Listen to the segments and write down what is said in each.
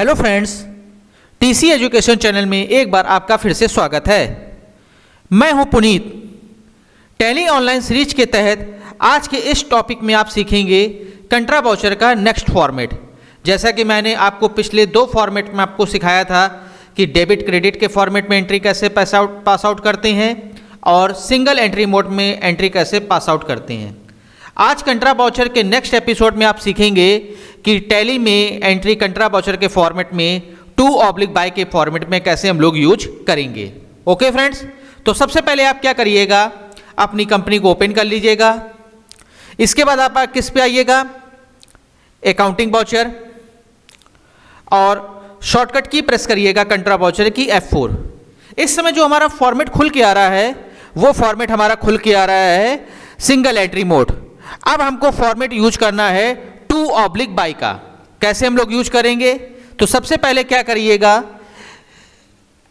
Hello friends, TC education channel में एक बार आपका फिर से स्वागत है। मैं हूं पुनीत। टैली ऑनलाइन सीरीज के तहत आज के इस टॉपिक में आप सीखेंगे कंट्रा वाउचर का नेक्स्ट फॉर्मेट। जैसा कि मैंने आपको पिछले 2 फॉर्मेट में आपको सिखाया था कि डेबिट क्रेडिट के फॉर्मेट में एंट्री कैसे पास आउट करते हैं और सिंगल एंट्री मोड में एंट्री कैसे पास आउट करते हैं। आज कंट्रा वाउचर के नेक्स्ट एपिसोड में आप सीखेंगे कि टैली में एंट्री कंट्रा वाउचर के फॉर्मेट में टू/बाय के फॉर्मेट में कैसे हम लोग यूज करेंगे। ओके फ्रेंड्स, तो सबसे पहले आप क्या करिएगा, अपनी कंपनी को ओपन कर लीजिएगा। इसके बाद आप किस पे आइएगा, अकाउंटिंग वाउचर, और शॉर्टकट की प्रेस करिएगा कंट्रा वाउचर की F4। इस समय जो हमारा फॉर्मेट खुल के आ रहा है वो फॉर्मेट हमारा खुल के आ रहा है सिंगल एंट्री मोड। अब हमको फॉर्मेट यूज करना है टू/बाय का। कैसे हम लोग यूज करेंगे, तो सबसे पहले क्या करिएगा,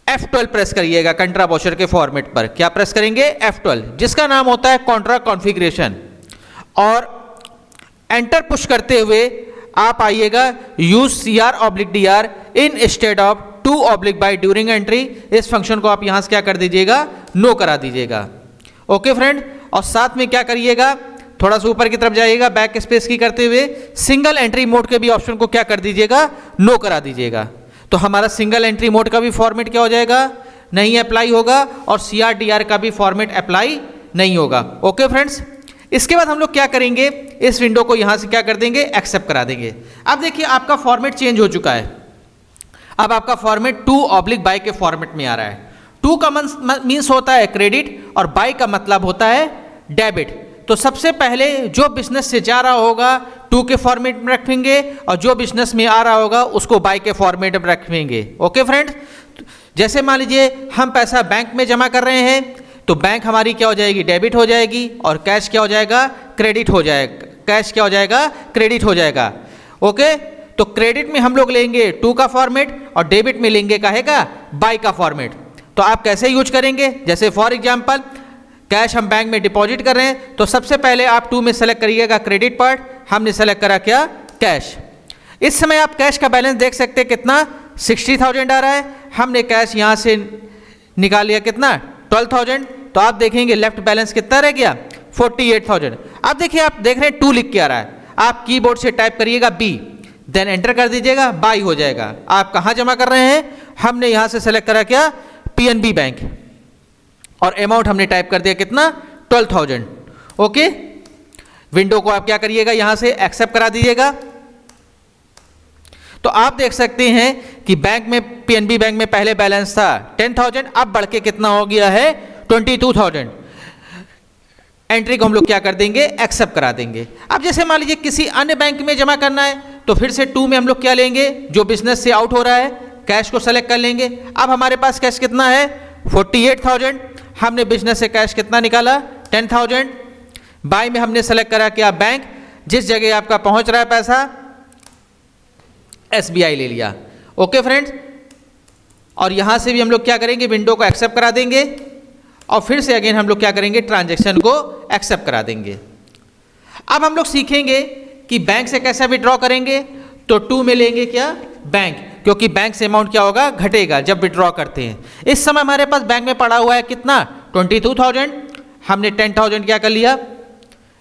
F12 प्रेस करिएगा कंट्रा वाउचर के फॉर्मेट पर। क्या प्रेस करेंगे, F12, जिसका नाम होता है कॉन्ट्रा कॉन्फ़िगरेशन, और एंटर पुश करते हुए आप आइएगा use CR/DR instead of to by during entry. इस फंक्शन को आप यहां से क्या कर दीजिएगा, नो करा दीजिएगा। ओके फ्रेंड, और साथ में क्या करिएगा, थोड़ा सा ऊपर की तरफ जाइएगा बैक स्पेस की करते हुए सिंगल एंट्री मोड के भी ऑप्शन को क्या कर दीजिएगा, नो करा दीजिएगा। तो हमारा सिंगल एंट्री मोड का भी फॉर्मेट क्या हो जाएगा, नहीं अप्लाई होगा, और CR/DR का भी फॉर्मेट अप्लाई नहीं होगा। ओके फ्रेंड्स, इसके बाद हम लोग क्या करेंगे, इस विंडो को यहां से क्या कर देंगे, एक्सेप्ट करा देंगे। अब देखिए आपका फॉर्मेट चेंज हो चुका है। अब आपका फॉर्मेट टू/बाय के फॉर्मेट में आ रहा है। टू का मीन्स होता है क्रेडिट और बाय का मतलब होता है डेबिट। तो सबसे पहले जो बिजनेस से जा रहा होगा टू के फॉर्मेट में रखेंगे, और जो बिजनेस में आ रहा होगा उसको बाय के फॉर्मेट में रखेंगे। ओके फ्रेंड्स, जैसे मान लीजिए हम पैसा बैंक में जमा कर रहे हैं तो बैंक हमारी क्या हो जाएगी, डेबिट हो जाएगी, और कैश क्या हो जाएगा, क्रेडिट हो जाएगा। कैश क्या हो जाएगा, क्रेडिट हो जाएगा। ओके, तो क्रेडिट में हम लोग लेंगे टू का फॉर्मेट और डेबिट में लेंगे काहे का, बाय का फॉर्मेट। तो आप कैसे यूज करेंगे, जैसे फॉर एग्जांपल कैश हम बैंक में डिपॉजिट कर रहे हैं तो सबसे पहले आप टू में सेलेक्ट करिएगा क्रेडिट पार्ट, हमने सेलेक्ट करा क्या, कैश। इस समय आप कैश का बैलेंस देख सकते हैं कितना, 60,000 आ रहा है। हमने कैश यहां से निकाल लिया कितना, 12,000। तो आप देखेंगे लेफ्ट बैलेंस कितना रह गया, 48,000। अब देखिए आप देख रहे हैं टू लिख के आ रहा है, आप कीबोर्ड से टाइप करिएगा B, देन एंटर कर दीजिएगा, बाय हो जाएगा। आप कहां जमा कर रहे हैं, हमने यहां से सेलेक्ट करा क्या, PNB बैंक, और अमाउंट हमने टाइप कर दिया कितना, 12,000। ओके, विंडो को आप क्या करिएगा, यहां से एक्सेप्ट करा दीजिएगा। तो आप देख सकते हैं कि बैंक में, PNB बैंक में पहले बैलेंस था 10,000, अब बढ़ के कितना हो गया है, 22,000। एंट्री को हम लोग क्या कर देंगे, एक्सेप्ट करा देंगे। अब जैसे मान लीजिए किसी अन्य बैंक में जमा करना है तो फिर से टू में हम लोग क्या लेंगे, जो बिजनेस से आउट हो रहा है कैश को सेलेक्ट कर लेंगे। अब हमारे पास कैश कितना है, 48,000। हमने बिजनेस से कैश कितना निकाला, 10,000। बाय में हमने सेलेक्ट करा क्या, बैंक, जिस जगह आपका पहुंच रहा है पैसा SBI ले लिया। ओके फ्रेंड्स, और यहां से भी हम लोग क्या करेंगे, विंडो को एक्सेप्ट करा देंगे, और फिर से अगेन हम लोग क्या करेंगे, ट्रांजैक्शन को एक्सेप्ट करा देंगे। अब हम लोग सीखेंगे कि बैंक से कैसे विड्रॉ करेंगे। तो टू में लेंगे क्या, बैंक, क्योंकि बैंक से अमाउंट क्या होगा, घटेगा जब विड्रॉ करते हैं। इस समय हमारे पास बैंक में पड़ा हुआ है कितना, 22,000। हमने 10,000 क्या कर लिया,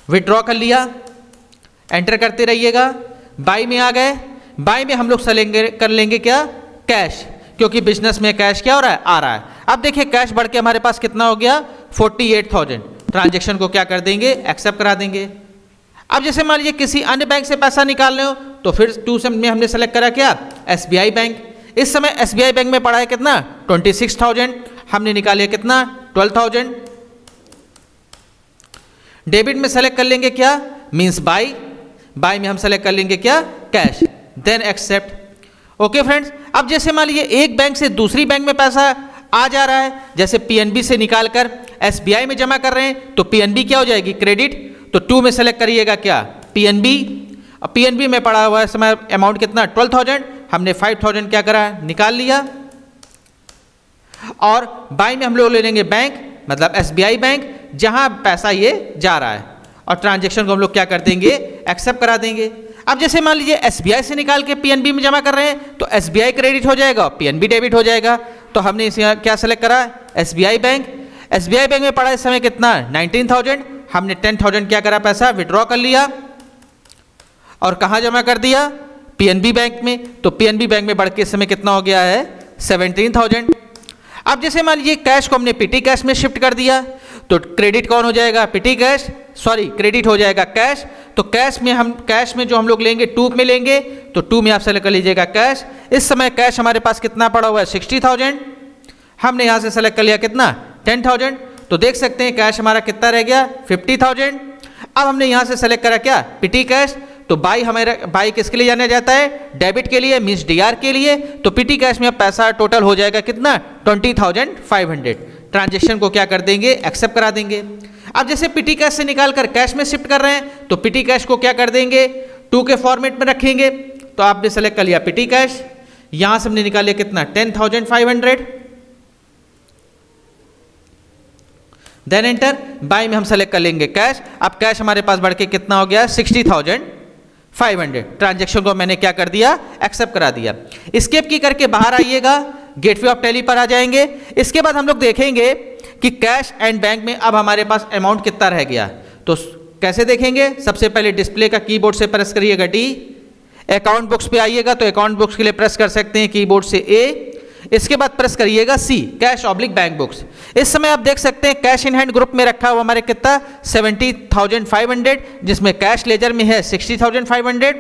विड्रॉ कर लिया। एंटर करते रहिएगा, बाय में आ गए। बाय में हम लोग कर लेंगे क्या, कैश, क्योंकि बिजनेस में कैश क्या हो रहा है, आ रहा है। अब देखिए कैश बढ़ के हमारे पास कितना हो गया, 48,000। ट्रांजेक्शन को क्या कर देंगे, एक्सेप्ट करा देंगे। अब जैसे मान लीजिए किसी अन्य बैंक से पैसा निकालने हो तो फिर टू में हमने सेलेक्ट करा क्या, SBI बैंक। इस समय SBI बैंक में पड़ा है कितना, 26,000। हमने निकालिए कितना, 12,000। डेबिट में सेलेक्ट कर लेंगे क्या, मींस बाय। बाय में हम सेलेक्ट कर लेंगे क्या, cash, then accept. Okay friends, अब जैसे मान लीजिए एक बैंक से दूसरी बैंक में पैसा आ जा रहा है, जैसे PNB से निकालकर SBI में जमा कर रहे हैं तो PNB क्या हो जाएगी, क्रेडिट। तो टू में सेलेक्ट करिएगा क्या, PNB। अब PNB में पड़ा हुआ है समय अमाउंट कितना, 12,000। हमने 5,000 क्या करा, निकाल लिया। और बाय में हम लोग ले लेंगे बैंक, मतलब SBI बैंक, जहां पैसा ये जा रहा है, और ट्रांजैक्शन को हम लोग क्या कर देंगे, एक्सेप्ट करा देंगे। अब जैसे मान लीजिए एसबीआई से निकाल के पीएनबी में जमा कर रहे हैं तो एसबीआई क्रेडिट हो जाएगा और पीएनबी डेबिट हो जाएगा। तो हमने इसे क्या सेलेक्ट करा, एसबीआई बैंक। एसबीआई बैंक में पड़ा इस समय कितना, 19,000। हमने 10,000 क्या करा, पैसा विड्रॉ कर लिया और कहाँ जमा कर दिया, पीएनबी बैंक में। तो पीएनबी बैंक में बढ़ के इस समय कितना हो गया है, 17,000। अब जैसे मान लीजिए कैश को हमने पीटी कैश में शिफ्ट कर दिया तो क्रेडिट कौन हो जाएगा, पीटी कैश, सॉरी क्रेडिट हो जाएगा कैश। तो कैश में जो हम लोग लेंगे 2 में लेंगे तो 2 में आप सेलेक्ट कर लीजिएगा कैश। इस समय कैश हमारे पास कितना पड़ा हुआ है, 60,000। हमने यहाँ से सेलेक्ट कर लिया कितना, 10,000। तो देख सकते हैं कैश हमारा कितना रह गया, 50,000। अब हमने यहाँ से सेलेक्ट करा क्या, पीटी कैश। तो बाई किसके लिए जाना जाता है, डेबिट के लिए, मीन्स डीआर के लिए। तो पीटी कैश में अब पैसा टोटल हो जाएगा कितना, 20,500। ट्रांजेक्शन को क्या कर देंगे, एक्सेप्ट करा देंगे। अब जैसे पीटी कैश से निकाल कर कैश में शिफ्ट कर रहे हैं तो पीटी कैश को क्या कर देंगे, 2 के फॉर्मेट में रखेंगे। तो आपने सेलेक्ट कर लिया पीटी कैश, यहां से हमने निकाल लिया कितना, 10,500। Then enter. बाय में हम सेलेक्ट कर लेंगे कैश। अब कैश हमारे पास बढ़ के कितना हो गया, 60,500। ट्रांजेक्शन को मैंने क्या कर दिया, एक्सेप्ट करा दिया। स्केप की करके बाहर आइएगा, गेटवे ऑफ टैली पर आ जाएंगे। इसके बाद हम लोग देखेंगे कि कैश एंड बैंक में अब हमारे पास अमाउंट कितना रह गया। तो कैसे देखेंगे, सबसे पहले डिस्प्ले का कीबोर्ड से प्रेस करिएगा डी। अकाउंट बुक्स पे आइएगा तो अकाउंट बुक्स के लिए प्रेस कर सकते हैं कीबोर्ड से ए। इसके बाद प्रेस करिएगा सी, कैश ऑब्लिक बैंक बुक्स। इस समय आप देख सकते हैं कैश इन हैंड ग्रुप में रखा हुआ हमारे कितना, 70,500, जिसमें कैश लेजर में है 60,500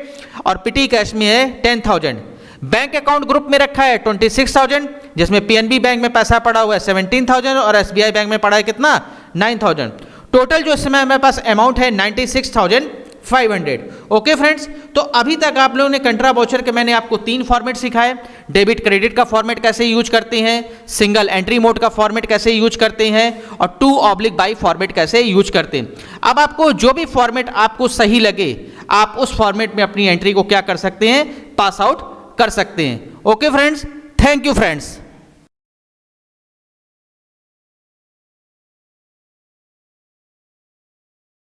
और पिटी कैश में है 10,000। बैंक अकाउंट ग्रुप में रखा है 26,000, जिसमें पीएनबी बैंक में पैसा पड़ा हुआ है 17,000 और एसबीआई बैंक में पड़ा है कितना, 9,000। टोटल जो इस समय हमारे पास अमाउंट है 96,500। ओके फ्रेंड्स, तो अभी तक आप लोगों ने कंट्रा वाउचर के मैंने आपको 3 फॉर्मेट सिखाए। डेबिट क्रेडिट का फॉर्मेट कैसे यूज करते हैं, सिंगल एंट्री मोड का फॉर्मेट कैसे यूज करते हैं और 2/बाई फॉर्मेट कैसे यूज करते हैं। अब आपको जो भी फॉर्मेट आपको सही लगे आप उस फॉर्मेट में अपनी एंट्री को क्या कर सकते हैं, पास आउट कर सकते हैं। Okay friends, thank you friends.